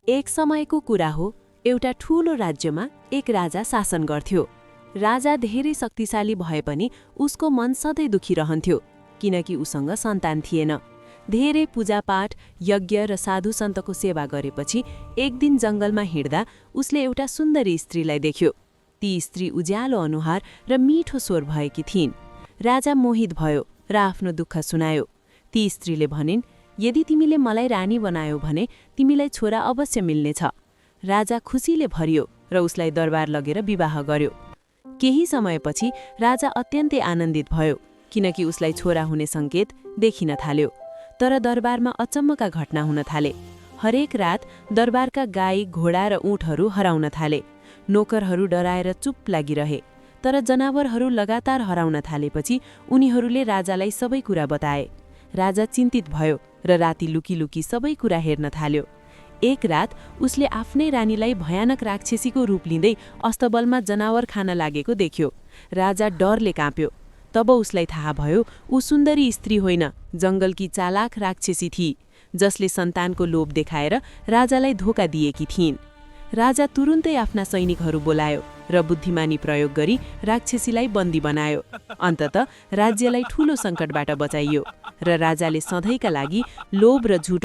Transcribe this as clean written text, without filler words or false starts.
एक समयको कुरा हो, एउटा ठूलो राज्यमा एक राजा शासन गर्थ्यो। राजा धेरै शक्तिशाली भए पनि उसको मन सधैँ दुखी रहन्थ्यो, किनकि उसँग सन्तान थिएन। धेरै पूजापाठ, यज्ञ र साधु सन्तको सेवा गरेपछि एक दिन जङ्गलमा हिँड्दा उसले एउटा सुन्दरी स्त्रीलाई देख्यो। ती स्त्री उज्यालो अनुहार र मिठो स्वर भएकी थिइन्। राजा मोहित भयो र आफ्नो दुःख सुनायो। ती स्त्रीले भनिन्, यदि तिमीले मलाई रानी बनायौ भने तिमीलाई छोरा अवश्य मिल्नेछ। राजा खुसीले भरियो र उसलाई दरबार लगेर विवाह गर्यो। केही समयपछि राजा अत्यन्तै आनन्दित भयो, किनकि उसलाई छोरा हुने सङ्केत देखिन थाल्यो। तर दरबारमा अचम्मका घटना हुन थाले। हरेक रात दरबारका गाई, घोडा र ऊँटहरू हराउन थाले। नोकरहरू डराएर चुप लागिरहे। तर जनावरहरू लगातार हराउन थालेपछि उनीहरूले राजालाई सबै कुरा बताए। राजा चिन्तित भयो र राति लुकी सबै कुरा हेर्न थाल्यो। एक रात उसले आफ्नै रानीलाई भयानक राक्षसीको रूप लिँदै अस्तबलमा जनावर खान लागेको देख्यो। राजा डरले काँप्यो। तब उसलाई थाहा भयो ऊ सुन्दरी स्त्री होइन, जङ्गलकी चालाक राक्षसी थिई, जसले सन्तानको लोभ देखाएर राजालाई धोका दिएकी थिइन्। राजा तुरुन्तै आफ्ना सैनिकहरू बोलायो र बुद्धिमानी प्रयोग गरी राक्षसीलाई बन्दी बनायो। अन्ततः राज्यलाई ठूलो सङ्कटबाट बचाइयो र राजाले सधैँका लागि लोभ र झुट